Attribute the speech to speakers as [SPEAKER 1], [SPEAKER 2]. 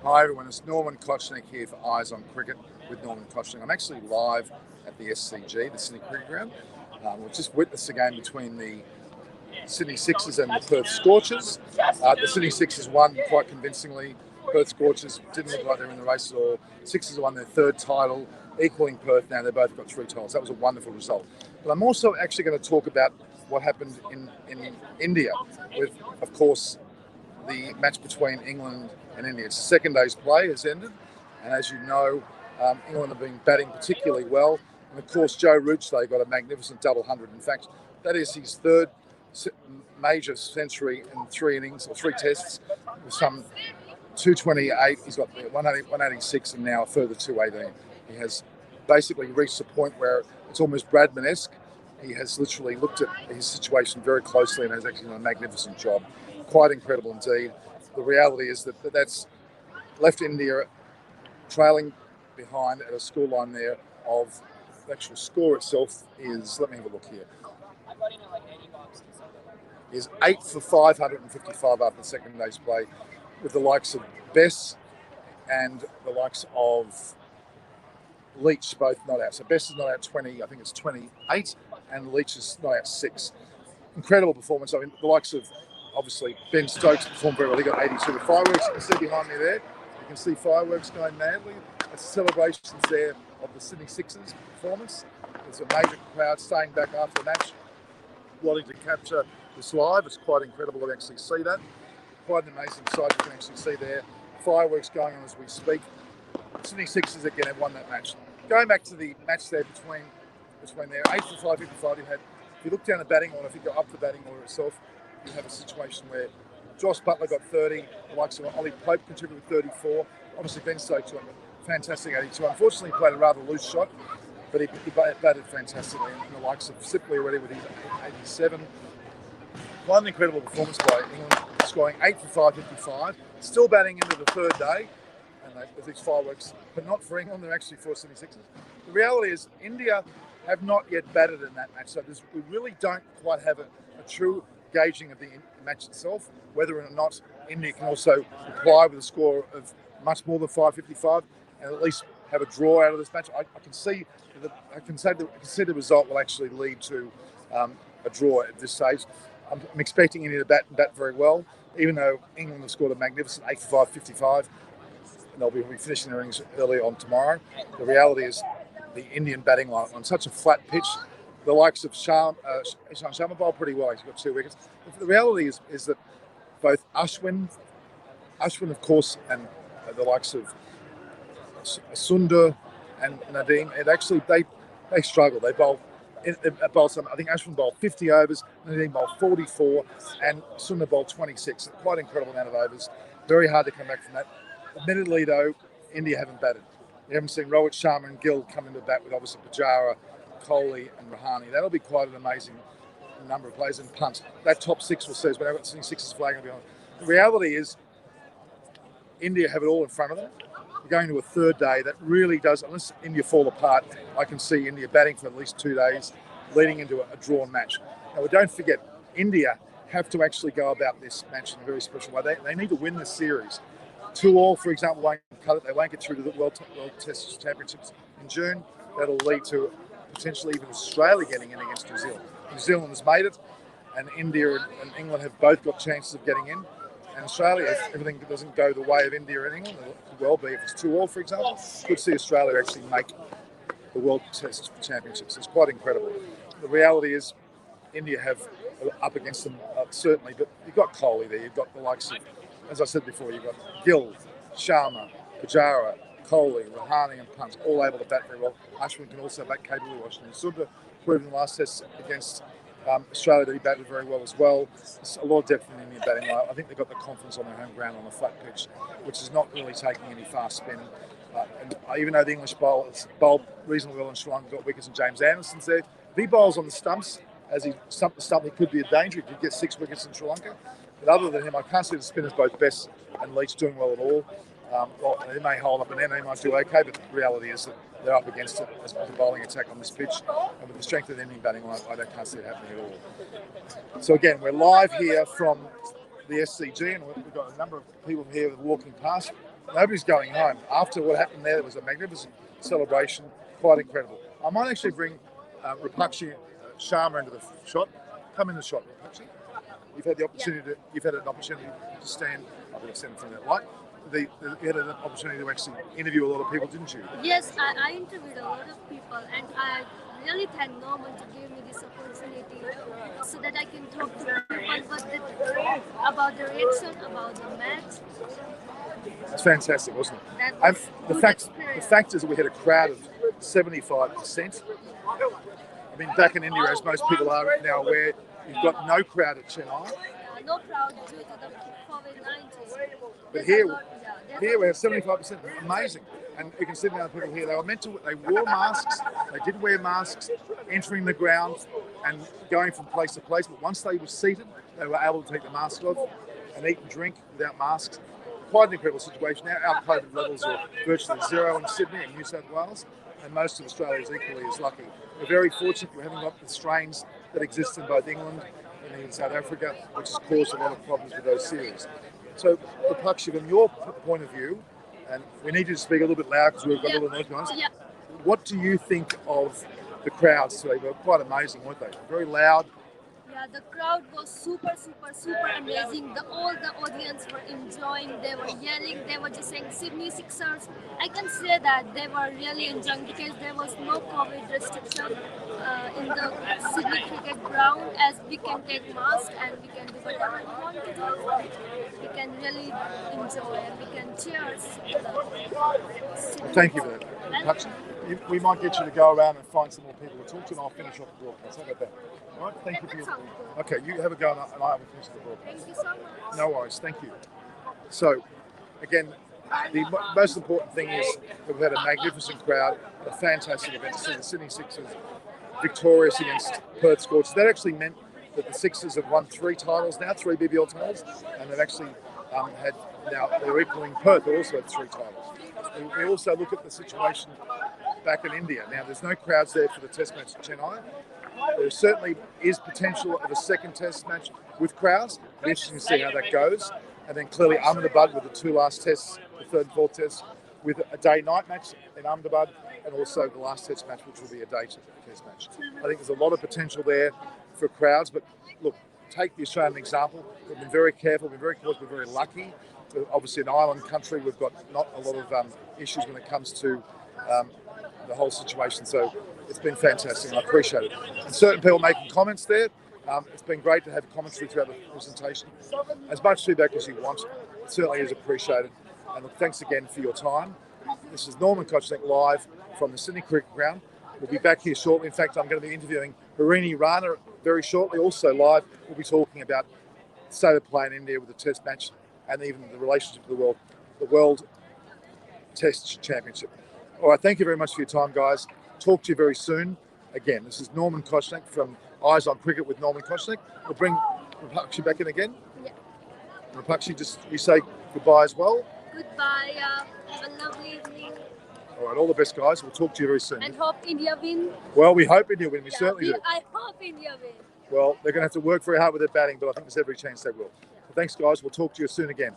[SPEAKER 1] Hi everyone, it's Norman Kochnick here for Eyes on Cricket with Norman Kochnick. I'm actually live at the SCG, the Sydney Cricket Ground. We've just witnessed a game between the Sydney Sixers and the Perth Scorchers. The Sydney Sixers won quite convincingly. Perth Scorchers didn't look like they were in the race at all. Sixers won their third title, equaling Perth now. They've both got 3 titles. That was a wonderful result. But I'm also actually going to talk about what happened in India with, of course, the match between England and India. It's the second day's play has ended, and as you know, England have been batting particularly well. And of course, Joe Root got a magnificent double hundred. In fact, that is his third major century in 3 innings or 3 tests, with some 228. He's got 186 and now a further 218. He has basically reached a point where it's almost Bradman-esque. He has literally looked at his situation very closely and has actually done a magnificent job. Quite incredible indeed. The reality is that that's left India trailing behind at a scoreline there of the actual score itself is, let me have a look here, is 8 for 555 after the second day's play, with the likes of Bess and the likes of Leach both not out. So Bess is not out 20, I think it's 28, and Leach is not out 6. Incredible performance. I mean, the likes of, obviously, Ben Stokes performed very well. He got 82. The fireworks, you can see behind me there. You can see fireworks going madly. It's celebrations there of the Sydney Sixers performance. There's a major crowd staying back after the match, wanting to capture this live. It's quite incredible to actually see that. Quite an amazing sight you can actually see there. Fireworks going on as we speak. The Sydney Sixers again have won that match. Going back to the match there between there, 8 for 555, if you look down the batting order, if you go up the batting order itself, you have a situation where Josh Butler got 30, the likes of Ollie Pope contributed 34. Obviously, Ben Stokes got a fantastic 82. Unfortunately, he played a rather loose shot, but he batted fantastically. And the likes of Sipley already with his 87. Quite an incredible performance by England, scoring 8 for 555. Still batting into the third day, and with these fireworks, but not for England, they're actually for Sydney Sixers. The reality is, India have not yet batted in that match, so we really don't quite have a true gauging of the match itself, whether or not India can also reply with a score of much more than 555 and at least have a draw out of this match. I can see the result will actually lead to a draw at this stage. I'm expecting India to bat very well, even though England have scored a magnificent 8 for 555. And they'll be finishing their innings early on tomorrow. The reality is the Indian batting line on such a flat pitch. The likes of Ishan Sharma bowled pretty well. He's got 2 wickets. The reality is that both Ashwin, of course, and the likes of Sundar and Nadeem, they struggle. They bowl some. I think Ashwin bowled 50 overs, Nadeem bowled 44, and Sundar bowled 26. Quite an incredible amount of overs. Very hard to come back from that. Admittedly, though, India haven't batted. You haven't seen Rohit Sharma and Gill come into bat with obviously Pujara, Kohli and Rahane. That'll be quite an amazing number of players in punt. That top 6 will see us, but I've got Sydney Sixers flag on. The reality is India have it all in front of them. We're going to a third day that really does, unless India fall apart, I can see India batting for at least 2 days, leading into a drawn match. Now, don't forget, India have to actually go about this match in a very special way. They need to win this series. 2-2, for example, won't cut it. They won't get through to the World Test Championships in June. That'll lead to potentially even Australia getting in against New Zealand. New Zealand has made it, and India and England have both got chances of getting in. And Australia, if everything doesn't go the way of India and England, it could well be, if it's 2-2, for example, could see Australia actually make the World Test Championships. It's quite incredible. The reality is India have up against them, certainly, but you've got Kohli there. You've got the likes of, as I said before, you've got Gill, Sharma, Pujara, Kohli, Rahane and Punt, all able to bat very well. Ashwin can also bat capably. Washington Sundar proved in the last test against Australia that he batted very well as well. There's a lot of depth in the Indian batting line. I think they've got the confidence on their home ground on a flat pitch, which is not really taking any fast spin. And even though the English bowled reasonably well in Sri Lanka, got wickets, and James Anderson's there. If he bowls on the stumps, as he stumped the stump, he could be a danger. He could get 6 wickets in Sri Lanka. But other than him, I can't see the spinners, both Bess and Leach, doing well at all. They may hold up and then they might do okay, but the reality is that they're up against it as a bowling attack on this pitch. And with the strength of the Indian batting line, I can't see it happening at all. So again, we're live here from the SCG, and we've got a number of people here walking past. nobody's going home. After what happened there was a magnificent celebration, quite incredible. I might actually bring Rapakshi Sharma into the shot. Come in the shot, Rapakshi. You've had the opportunity you've had an opportunity to stand. I'm going to send from that light. You had an opportunity to actually interview a lot of people, didn't you?
[SPEAKER 2] Yes, I interviewed a lot of people, and I really thank Norman to give me this opportunity so that I can talk to people about the reaction, about the match.
[SPEAKER 1] It's fantastic, wasn't it?
[SPEAKER 2] That
[SPEAKER 1] And
[SPEAKER 2] was
[SPEAKER 1] the
[SPEAKER 2] good
[SPEAKER 1] fact
[SPEAKER 2] experience.
[SPEAKER 1] is that we had a crowd of 75%. I mean, back in India, as most people are now aware, you've got no crowd at Chennai.
[SPEAKER 2] No crowd due to the COVID-19.
[SPEAKER 1] But
[SPEAKER 2] There's a
[SPEAKER 1] here,
[SPEAKER 2] lot, yeah,
[SPEAKER 1] here we have 75%. Amazing. And you can see the other people here. They wore masks. They did wear masks entering the ground and going from place to place. But once they were seated, they were able to take the mask off and eat and drink without masks. Quite an incredible situation. Now our COVID levels are virtually zero in Sydney and New South Wales, and most of Australia is equally as lucky. We're very fortunate we haven't got the strains that exist in both England and in South Africa, which has caused a lot of problems with those series. So, Rapakshi, from your point of view, and we need you to speak a little bit loud because we've got a little noise behind us.
[SPEAKER 2] Yeah.
[SPEAKER 1] What do you think of the crowds today? They were quite amazing, weren't they? Very loud.
[SPEAKER 2] Yeah, the crowd was super amazing. All the audience were enjoying. They were yelling. They were just saying Sydney Sixers. I can say that they were really enjoying because there was no COVID restriction in the Sydney cricket ground, as we can take masks and we can do whatever we want to do. We can really enjoy and we can cheers.
[SPEAKER 1] Thank you for that. Rapakshi. We might get you to go around and find some more people to talk to, and I'll finish off the broadcast. How about that? All right, thank you for your. Okay, you have a go, and I will finish the broadcast.
[SPEAKER 2] Thank you so much.
[SPEAKER 1] No worries, thank you. So, again, the most important thing is that we've had a magnificent crowd, a fantastic event to see the Sydney Sixers victorious against Perth Scorchers. That actually meant that the Sixers have won 3 titles now, 3 BBL titles, and they've actually they're equaling Perth, who also had 3 titles. We also look at the situation back in India. Now, there's no crowds there for the Test match at Chennai. There certainly is potential of a second Test match with crowds. We're interesting to see how that goes. And then clearly Ahmedabad with the 2 last tests, the 3rd and 4th test, with a day-night match in Ahmedabad, and also the last Test match, which will be a day Test match. I think there's a lot of potential there for crowds. But look, take the Australian example. We've been very careful, we've been very cautious, we're very lucky. We're obviously an island country, we've got not a lot of issues when it comes to the whole situation. So it's been fantastic, and I appreciate it. And certain people making comments there. It's been great to have commentary throughout the presentation. As much feedback as you want, it certainly is appreciated. And look, thanks again for your time. This is Norman Kochnik live from the Sydney Cricket Ground. We'll be back here shortly. In fact, I'm going to be interviewing Harini Rana very shortly, also live. We'll be talking about the state of play in India with the Test match and even the relationship to the World Test Championship. All right, thank you very much for your time, guys. Talk to you very soon. Again, this is Norman Kochnik from Eyes on Cricket with Norman Kochnik. We'll bring Rapakshi back in again.
[SPEAKER 2] Yeah.
[SPEAKER 1] Rapakshi, just we say goodbye as well.
[SPEAKER 2] Goodbye. Have a lovely evening.
[SPEAKER 1] All right, all the best, guys. We'll talk to you very soon.
[SPEAKER 2] And hope India win.
[SPEAKER 1] Well, we hope India win. We certainly do.
[SPEAKER 2] I hope India win.
[SPEAKER 1] Well, they're going to have to work very hard with their batting, but I think there's every chance they will. Thanks, guys. We'll talk to you soon again.